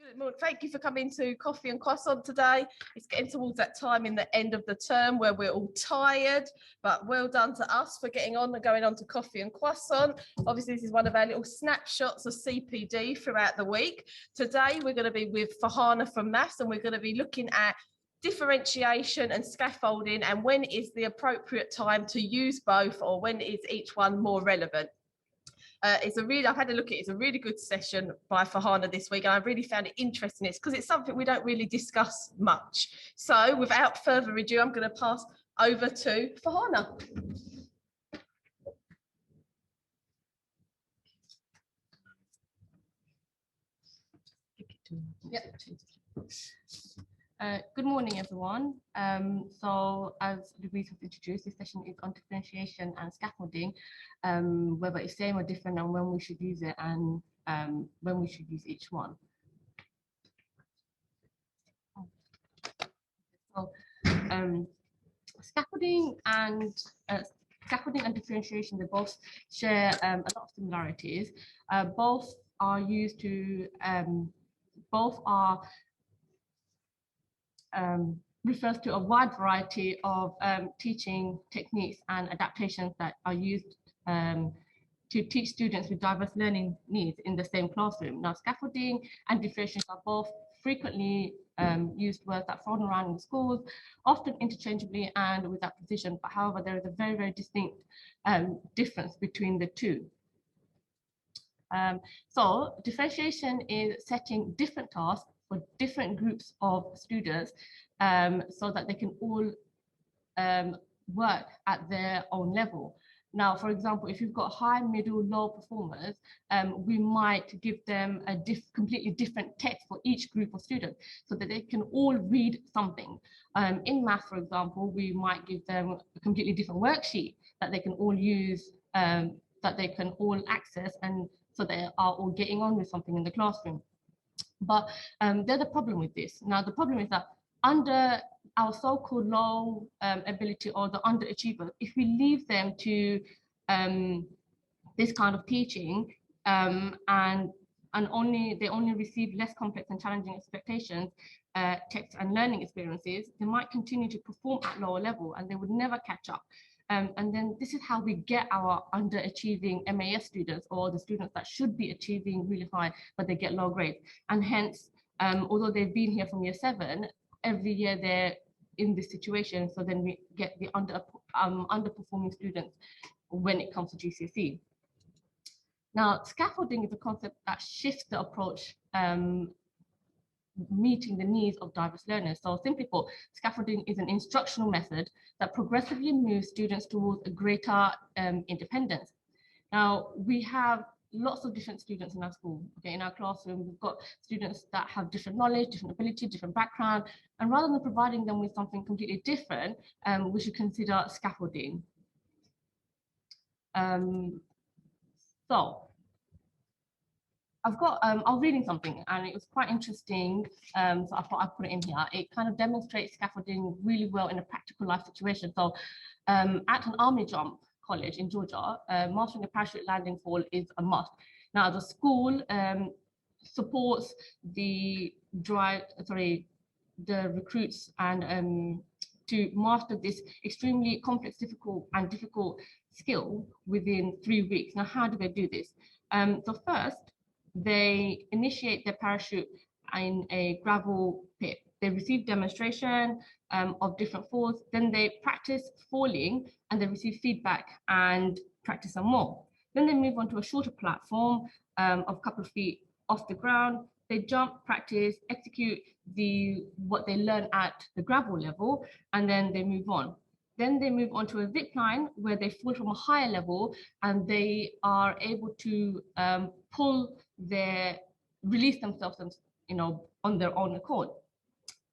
Good morning. Thank you for coming to Coffee and Croissant today. It's getting towards that time in the end of the term where we're all tired, but well done to us for getting on and going on to Coffee and Croissant. Obviously, this is one of our little snapshots of CPD throughout the week. Today, we're going to be with Farhana from Maths, and we're going to be looking at differentiation and scaffolding and when is the appropriate time to use both, or when is each one more relevant. I've had a look at it. It's a really good session by Farhana this week, and I really found it interesting. It's because it's something we don't really discuss much. So without further ado, I'm going to pass over to Farhana. Good morning, everyone. So as Louise has introduced, this session is on differentiation and scaffolding, whether it's same or different, and when we should use it, and when we should use each one. So scaffolding and differentiation, they both share a lot of similarities. Both are used to refers to a wide variety of teaching techniques and adaptations that are used to teach students with diverse learning needs in the same classroom. Now, scaffolding and differentiation are both frequently used words that thrown around in schools, often interchangeably and without precision, but however, there is a very, very distinct difference between the two. So differentiation is setting different tasks for different groups of students so that they can all work at their own level. Now, for example, if you've got high, middle, low performers, we might give them a completely different text for each group of students so that they can all read something. In math, for example, we might give them a completely different worksheet that they can all use, that they can all access, and so they are all getting on with something in the classroom. But there's a problem with this. Now, the problem is that under our so-called low ability, or the underachievers, if we leave them to this kind of teaching and they only receive less complex and challenging expectations, text and learning experiences, they might continue to perform at lower level and they would never catch up. And then this is how we get our underachieving MAS students, or the students that should be achieving really high, but they get low grades. And hence, although they've been here from year 7, every year they're in this situation. So then we get the underperforming students when it comes to GCSE. Now, scaffolding is a concept that shifts the approach meeting the needs of diverse learners. So simply put, scaffolding is an instructional method that progressively moves students towards a greater independence. Now, we have lots of different students in our school. Okay, in our classroom, we've got students that have different knowledge, different ability, different background, and rather than providing them with something completely different, we should consider scaffolding. So I was reading something and it was quite interesting, so I thought I'd put it in here. It kind of demonstrates scaffolding really well in a practical life situation. So at an army jump college in Georgia, mastering a parachute landing fall is a must. Now, the school supports the recruits and to master this extremely complex, difficult skill within 3 weeks. Now, how do they do this? So first, they initiate their parachute in a gravel pit. They receive demonstration of different falls, then they practice falling and they receive feedback and practice some more. Then they move on to a shorter platform of a couple of feet off the ground. They jump, practice, execute what they learn at the gravel level, and then they move on. Then they move on to a zip line where they fall from a higher level and they are able to release themselves, on their own accord.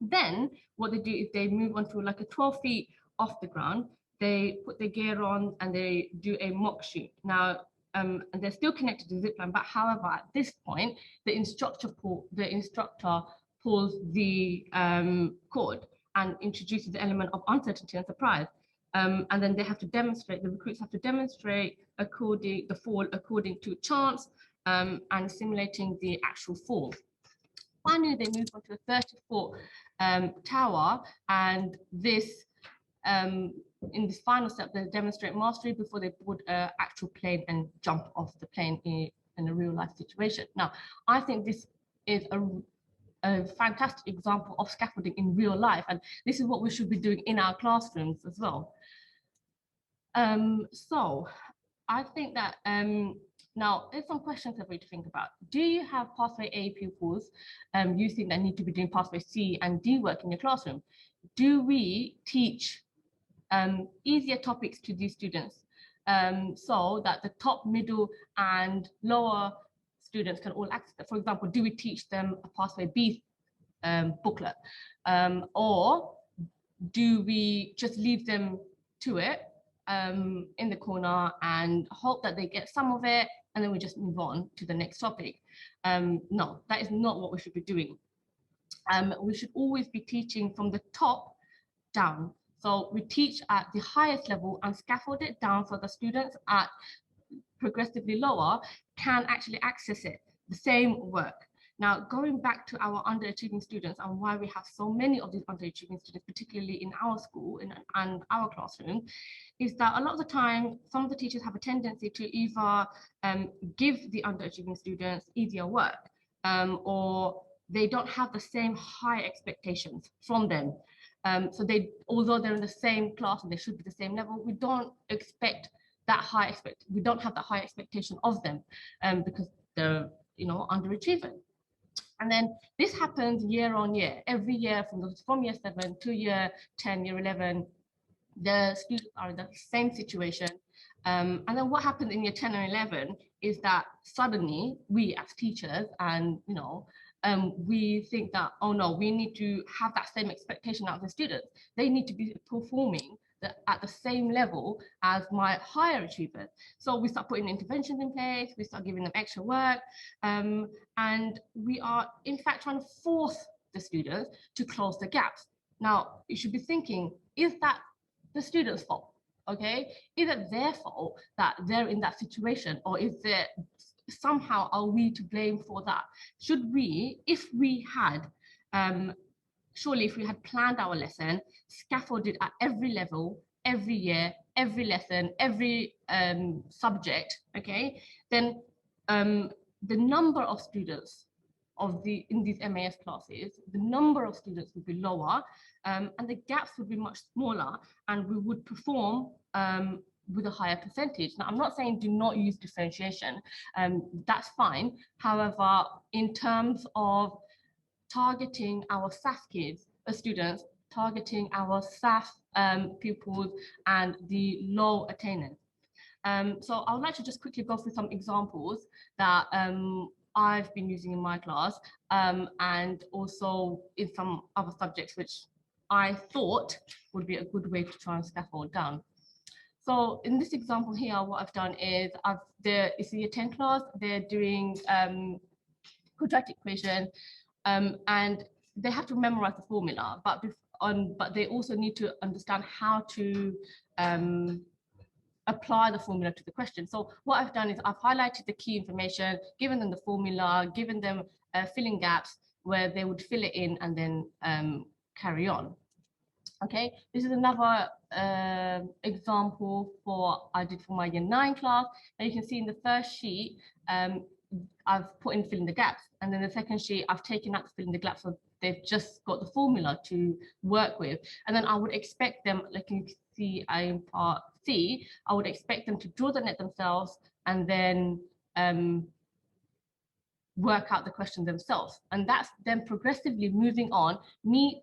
Then what they do is they move on to like a 12 feet off the ground. They put their gear on and they do a mock shoot. Now, and they're still connected to the zip line, but however, at this point, the instructor pulls the cord and introduces the element of uncertainty and surprise. And then the recruits have to demonstrate the fall according to chance and simulating the actual fall. Finally, they moved on to a 30-foot tower, and this in this final step, they demonstrate mastery before they board an actual plane and jump off the plane in a real life situation. Now, I think this is a fantastic example of scaffolding in real life, and this is what we should be doing in our classrooms as well. So I think that now there's some questions that we need to think about. Do you have pathway A pupils you think that need to be doing pathway C and D work in your classroom? Do we teach easier topics to these students so that the top, middle, and lower students can all access it? For example, do we teach them a pathway B booklet, or do we just leave them to it in the corner and hope that they get some of it, and then we just move on to the next topic? No, that is not what we should be doing. We should always be teaching from the top down. So we teach at the highest level and scaffold it down so the students at progressively lower can actually access it, the same work. Now, going back to our underachieving students and why we have so many of these underachieving students, particularly in our school and our classroom, is that a lot of the time, some of the teachers have a tendency to either give the underachieving students easier work, or they don't have the same high expectations from them. So although they're in the same class and they should be the same level, we don't expect that we don't have that high expectation of them because they're, underachieving. And then this happens year on year, every year from year 7 to year 10, year 11, the students are in the same situation. And then what happens in year 10 and 11 is that suddenly we as teachers and, we think that, oh no, we need to have that same expectation out of the students. They need to be performing at the same level as my higher achievers. So we start putting interventions in place, we start giving them extra work, and we are in fact trying to force the students to close the gaps. Now, you should be thinking, is that the students' fault? Okay, is it their fault that they're in that situation, or is there somehow are we to blame for that? Should we, if we had surely if we had planned our lesson, scaffolded at every level, every year, every lesson, every subject, okay, then the number of students in these MAS classes, the number of students would be lower, and the gaps would be much smaller, and we would perform with a higher percentage. Now, I'm not saying do not use differentiation, that's fine. However, in terms of targeting our SAF kids, students, targeting our SAF pupils and the low attainers. So I would like to just quickly go through some examples that I've been using in my class and also in some other subjects which I thought would be a good way to try and scaffold down. So in this example here, what I've done is it's the year 10 class, they're doing quadratic equation, and they have to memorize the formula, but they also need to understand how to apply the formula to the question. So what I've done is I've highlighted the key information, given them the formula, given them filling gaps where they would fill it in and then carry on. Okay, this is another example I did for my year 9 class. And you can see in the first sheet, I've put in filling the gaps, and then the second sheet I've taken out the filling the gaps, so they've just got the formula to work with. And then I would expect them, like you can see in part C, I would expect them to draw the net themselves and then work out the question themselves. And that's them progressively moving on, me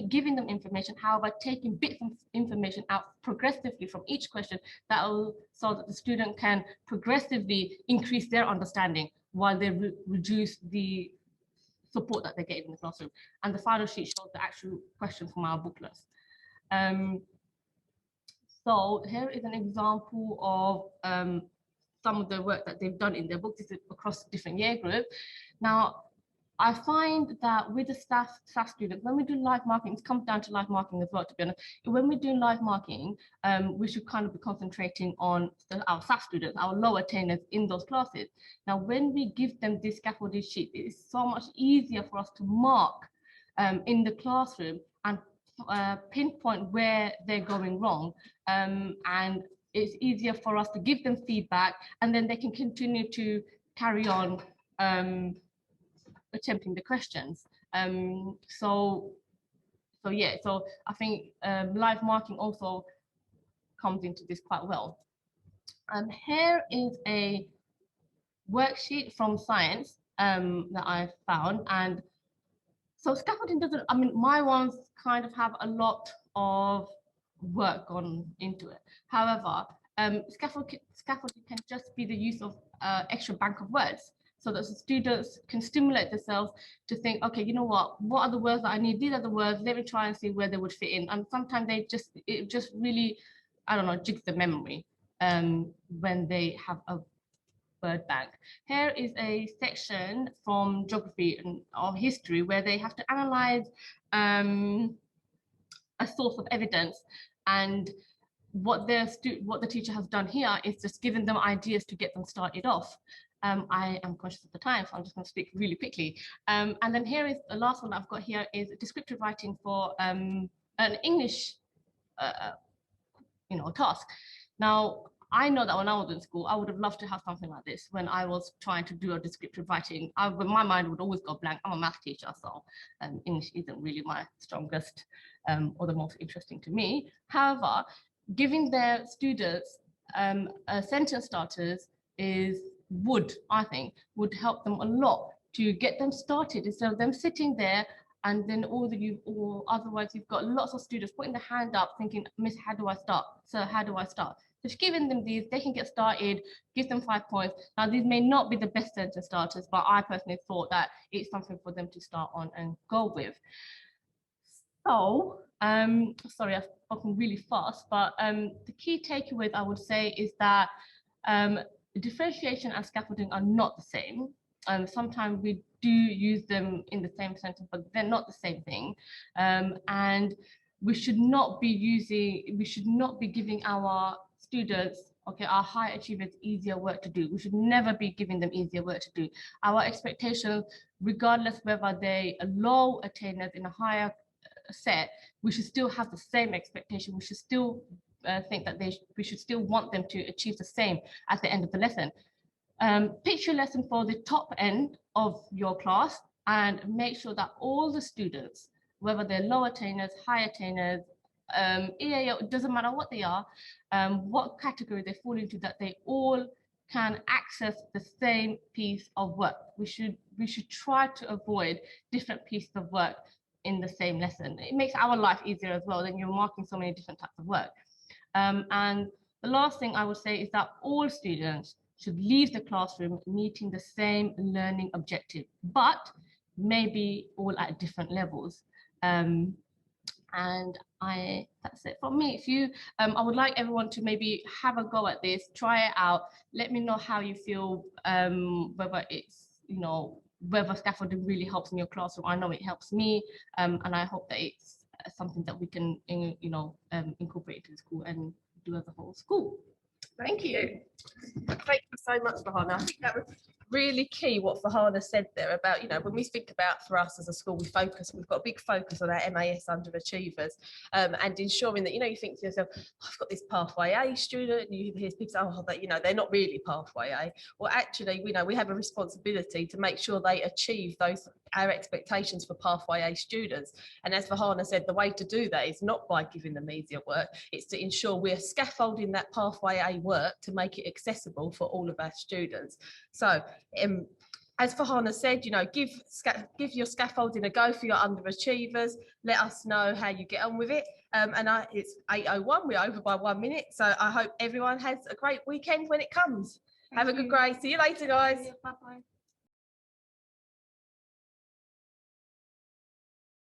giving them information, however, taking bits of information out progressively from each question, so that the student can progressively increase their understanding while they reduce the support that they get in the classroom. And the final sheet shows the actual question from our booklets. So here is an example of some of the work that they've done in their book. This is across different year groups. Now, I find that with the staff students, when we do live marking, it comes down to live marking as well, to be honest. When we do live marking, we should kind of be concentrating on our staff students, our low attainers in those classes. Now, when we give them this scaffolding sheet, it is so much easier for us to mark in the classroom and pinpoint where they're going wrong. And it's easier for us to give them feedback, and then they can continue to carry on attempting the questions. So yeah, so I think live marking also comes into this quite well. Here is a worksheet from science that I found. And so scaffolding doesn't, I mean, my ones kind of have a lot of work gone into it. However, scaffolding can just be the use of extra bank of words, so that the students can stimulate themselves to think, okay, you know what are the words that I need? These are the words, let me try and see where they would fit in. And sometimes it just really, I don't know, jigs the memory when they have a word bank. Here is a section from geography or history where they have to analyze a source of evidence, and what the teacher has done here is just given them ideas to get them started off. I am conscious of the time, so I'm just going to speak really quickly. And then here is the last one I've got here is descriptive writing for an English task. Now, I know that when I was in school, I would have loved to have something like this when I was trying to do a descriptive writing. My mind would always go blank. I'm a math teacher, so English isn't really my strongest or the most interesting to me. However, giving their students sentence starters I think would help them a lot to get them started, instead of them sitting there and then otherwise you've got lots of students putting their hand up thinking, Miss, how do I start? Sir, how do I start? So if giving them these, they can get started, give them 5 points. Now, these may not be the best sentence starters, but I personally thought that it's something for them to start on and go with. So, sorry, I've spoken really fast, but the key takeaways I would say is that differentiation and scaffolding are not the same. Sometimes we do use them in the same sentence, but they're not the same thing. And we should not be giving our students, our high achievers, easier work to do. We should never be giving them easier work to do. Our expectations, regardless whether they are low attainers in a higher set, we should still have the same expectation. We should still think that we should still want them to achieve the same at the end of the lesson. Pick your lesson for the top end of your class and make sure that all the students, whether they're low attainers, high attainers, EAO, it doesn't matter what they are, what category they fall into, that they all can access the same piece of work. We should try to avoid different pieces of work in the same lesson. It makes our life easier as well, then you're marking so many different types of work. And the last thing I would say is that all students should leave the classroom meeting the same learning objective, but maybe all at different levels. And that's it from me. If you, I would like everyone to maybe have a go at this, try it out. Let me know how you feel, whether it's, whether scaffolding really helps in your classroom. I know it helps me, and I hope that it's something that we can, incorporate into the school and do as a whole school. Thank you. Thank you so much, Farhana. I think that was really key what Farhana said there about, when we think about, for us as a school, we've got a big focus on our MAS underachievers, and ensuring that, you think to yourself, I've got this pathway A student, and you hear people say, that, they're not really pathway A. Well, actually, we have a responsibility to make sure they achieve our expectations for pathway A students. And as Farhana said, the way to do that is not by giving them easier work, it's to ensure we're scaffolding that pathway A work to make it accessible for all of our students. So as Farhana said, give your scaffolding a go for your underachievers. Let us know how you get on with it. It's 8:01, we're over by 1 minute. So I hope everyone has a great weekend when it comes. Have a good day. See you later, guys. Bye-bye.